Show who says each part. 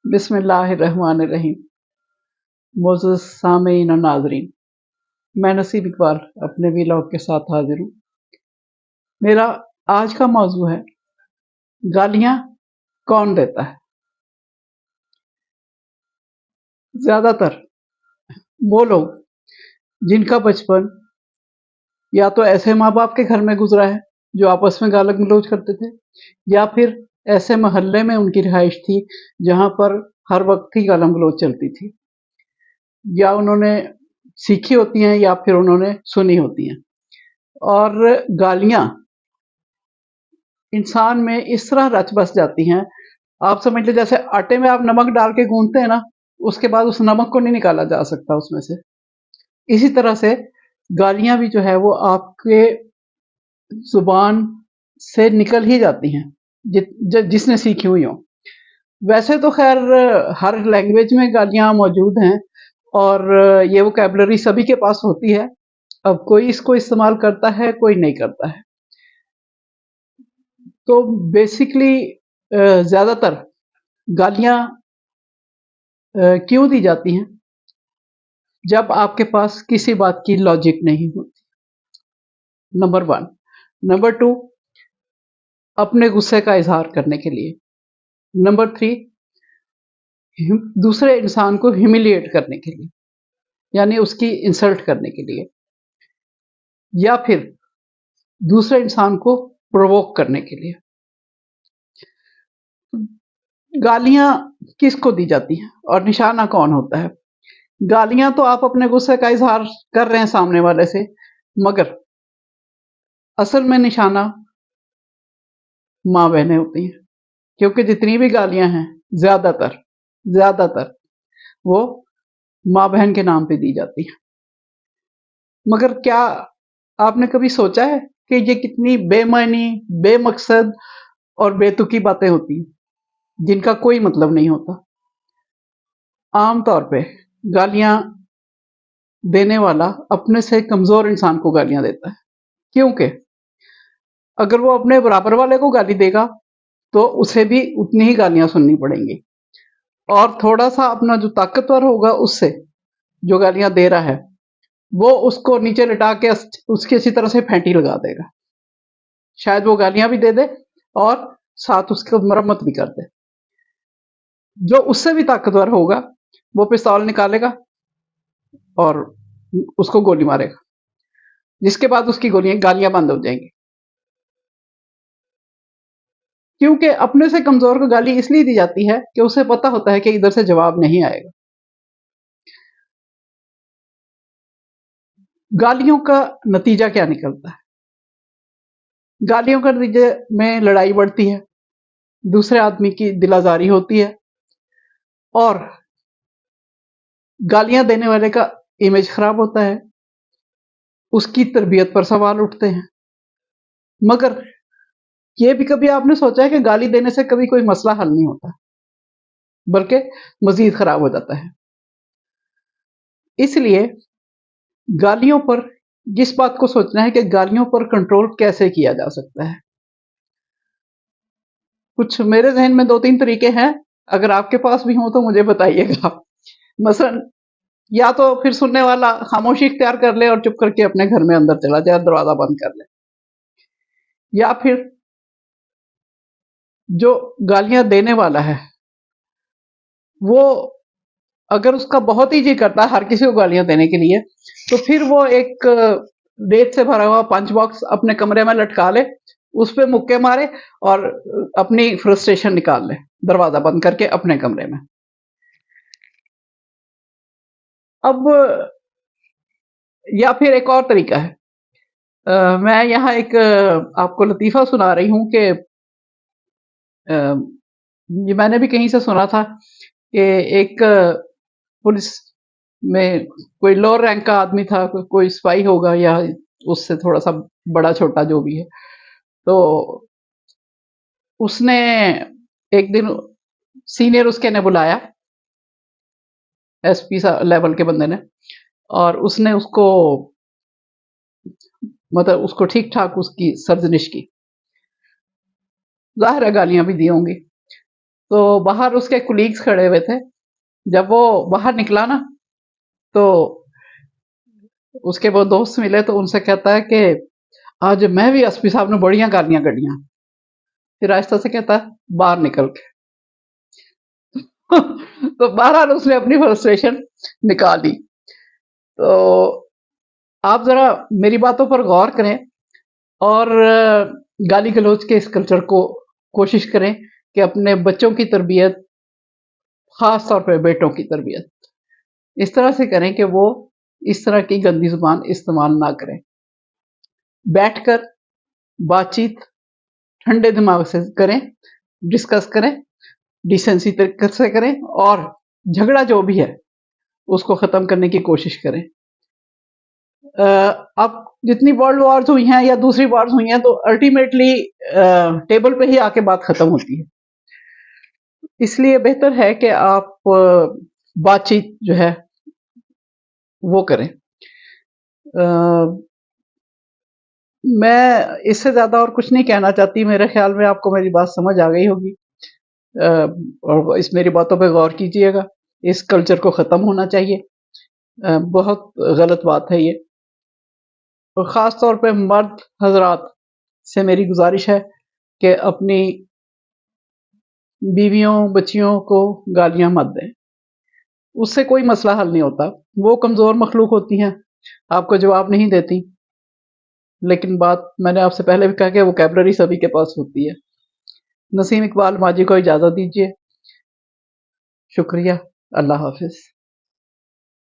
Speaker 1: بسم اللہ الرحمن الرحیم۔ معزز سامعین اور ناظرین، میں نصیب اقبال اپنے ویلاگ کے ساتھ حاضر ہوں۔ میرا آج کا موضوع ہے گالیاں کون دیتا ہے۔ زیادہ تر وہ لوگ جن کا بچپن یا تو ایسے ماں باپ کے گھر میں گزرا ہے جو آپس میں گالا گلوچ کرتے تھے، یا پھر ایسے محلے میں ان کی رہائش تھی جہاں پر ہر وقت ہی گالا گلوچ چلتی تھی، یا انہوں نے سیکھی ہوتی ہیں یا پھر انہوں نے سنی ہوتی ہیں۔ اور گالیاں انسان میں اس طرح رچ بس جاتی ہیں، آپ سمجھ لیں جیسے آٹے میں آپ نمک ڈال کے گوندتے ہیں نا، اس کے بعد اس نمک کو نہیں نکالا جا سکتا اس میں سے۔ اسی طرح سے گالیاں بھی جو ہے وہ آپ کے زبان سے نکل ہی جاتی ہیں جس نے سیکھی ہوئی ہوں۔ ویسے تو خیر ہر لینگویج میں گالیاں موجود ہیں اور یہ ووکیبلری سبھی کے پاس ہوتی ہے، اب کوئی اس کو استعمال کرتا ہے کوئی نہیں کرتا ہے۔ تو بیسیکلی زیادہ تر گالیاں کیوں دی جاتی ہیں؟ جب آپ کے پاس کسی بات کی لاجک نہیں ہوتی، نمبر 1۔ نمبر 2، اپنے غصے کا اظہار کرنے کے لیے۔ نمبر 3، دوسرے انسان کو ہیومیلیٹ کرنے کے لیے، یعنی اس کی انسلٹ کرنے کے لیے، یا پھر دوسرے انسان کو پرووک کرنے کے لیے۔ گالیاں کس کو دی جاتی ہیں اور نشانہ کون ہوتا ہے؟ گالیاں تو آپ اپنے غصے کا اظہار کر رہے ہیں سامنے والے سے، مگر اصل میں نشانہ ماں بہنیں ہوتی ہیں، کیونکہ جتنی بھی گالیاں ہیں زیادہ تر وہ ماں بہن کے نام پہ دی جاتی ہیں۔ مگر کیا آپ نے کبھی سوچا ہے کہ یہ کتنی بے معنی، بے مقصد اور بے تکی باتیں ہوتی ہیں جن کا کوئی مطلب نہیں ہوتا؟ عام طور پہ گالیاں دینے والا اپنے سے کمزور انسان کو گالیاں دیتا ہے، کیونکہ اگر وہ اپنے برابر والے کو گالی دے گا تو اسے بھی اتنی ہی گالیاں سننی پڑیں گی، اور تھوڑا سا اپنا جو طاقتور ہوگا اس سے جو گالیاں دے رہا ہے وہ اس کو نیچے لٹا کے اس کی اسی طرح سے پھینٹی لگا دے گا، شاید وہ گالیاں بھی دے دے اور ساتھ اس کو مرمت بھی کر دے۔ جو اس سے بھی طاقتور ہوگا وہ پستول نکالے گا اور اس کو گولی مارے گا، جس کے بعد اس کی گالیاں بند ہو جائیں گی۔ کیونکہ اپنے سے کمزور کو گالی اس لیے دی جاتی ہے کہ اسے پتا ہوتا ہے کہ ادھر سے جواب نہیں آئے گا۔ گالیوں کا نتیجہ کیا نکلتا ہے؟ گالیوں کا نتیجے میں لڑائی بڑھتی ہے، دوسرے آدمی کی دل آزاری ہوتی ہے، اور گالیاں دینے والے کا امیج خراب ہوتا ہے، اس کی تربیت پر سوال اٹھتے ہیں۔ مگر یہ بھی کبھی آپ نے سوچا ہے کہ گالی دینے سے کبھی کوئی مسئلہ حل نہیں ہوتا، بلکہ مزید خراب ہو جاتا ہے۔ اس لیے گالیوں پر جس بات کو سوچنا ہے کہ گالیوں پر کنٹرول کیسے کیا جا سکتا ہے۔ کچھ میرے ذہن میں 2-3 طریقے ہیں، اگر آپ کے پاس بھی ہوں تو مجھے بتائیے گا۔ مثلا یا تو پھر سننے والا خاموشی اختیار کر لے اور چپ کر کے اپنے گھر میں اندر چلا جائے، دروازہ بند کر لے، یا پھر جو گالیاں دینے والا ہے وہ اگر اس کا بہت ہی جی کرتا ہے ہر کسی کو گالیاں دینے کے لیے، تو پھر وہ ایک ریت سے بھرا ہوا پنچ باکس اپنے کمرے میں لٹکا لے، اس پہ مکے مارے اور اپنی فرسٹریشن نکال لے دروازہ بند کر کے اپنے کمرے میں۔ اب یا پھر ایک اور طریقہ ہے، میں یہاں ایک آپ کو لطیفہ سنا رہی ہوں کہ یہ میں نے بھی کہیں سے سنا تھا کہ ایک پولیس میں کوئی لوور رینک کا آدمی تھا، کوئی سپاہی ہوگا یا اس سے تھوڑا سا بڑا چھوٹا جو بھی ہے، تو اس نے ایک دن سینئر اس کے نے بلایا، ایس پی لیول کے بندے نے، اور اس نے اس کو مطلب اس کو ٹھیک ٹھاک اس کی سرزنش کی، ظاہر ہے گالیاں بھی دی ہوں گی۔ تو باہر اس کے کولیگز کھڑے ہوئے تھے. جب وہ باہر نکلا نا تو اس کے وہ دوست ملے تو ان سے کہتا ہے کہ آج میں بھی ایس پی صاحب نے بڑیاں گالیاں کڑیاں. پھر آہستہ سے کہتا ہے باہر نکل کے. تو بہرحال اس نے اپنی فرسٹریشن نکالی. تو آپ ذرا میری باتوں پر غور کریں اور گالی گلوچ کے اس کلچر کو کوشش کریں کہ اپنے بچوں کی تربیت، خاص طور پہ بیٹوں کی تربیت اس طرح سے کریں کہ وہ اس طرح کی گندی زبان استعمال نہ کریں. بیٹھ کر بات چیت ٹھنڈے دماغ سے کریں، ڈسکس کریں، ڈیسنسی طریقے سے کریں، اور جھگڑا جو بھی ہے اس کو ختم کرنے کی کوشش کریں. اب جتنی ورلڈ وارز ہوئی ہیں یا دوسری وارز ہوئی ہیں تو الٹیمیٹلی ٹیبل پہ ہی آ کے بات ختم ہوتی ہے. اس لیے بہتر ہے کہ آپ بات چیت جو ہے وہ کریں. میں اس سے زیادہ اور کچھ نہیں کہنا چاہتی. میرے خیال میں آپ کو میری بات سمجھ آ گئی ہوگی، اور اس میری باتوں پہ غور کیجئے گا. اس کلچر کو ختم ہونا چاہیے. بہت غلط بات ہے یہ. اور خاص طور پہ مرد حضرات سے میری گزارش ہے کہ اپنی بیویوں بچیوں کو گالیاں مت دیں. اس سے کوئی مسئلہ حل نہیں ہوتا. وہ کمزور مخلوق ہوتی ہیں، آپ کو جواب نہیں دیتی، لیکن بات میں نے آپ سے پہلے بھی کہا کہ ووکیبلری سبھی کے پاس ہوتی ہے. نسیم اقبال ماجی کو اجازت دیجیے. شکریہ. اللہ حافظ.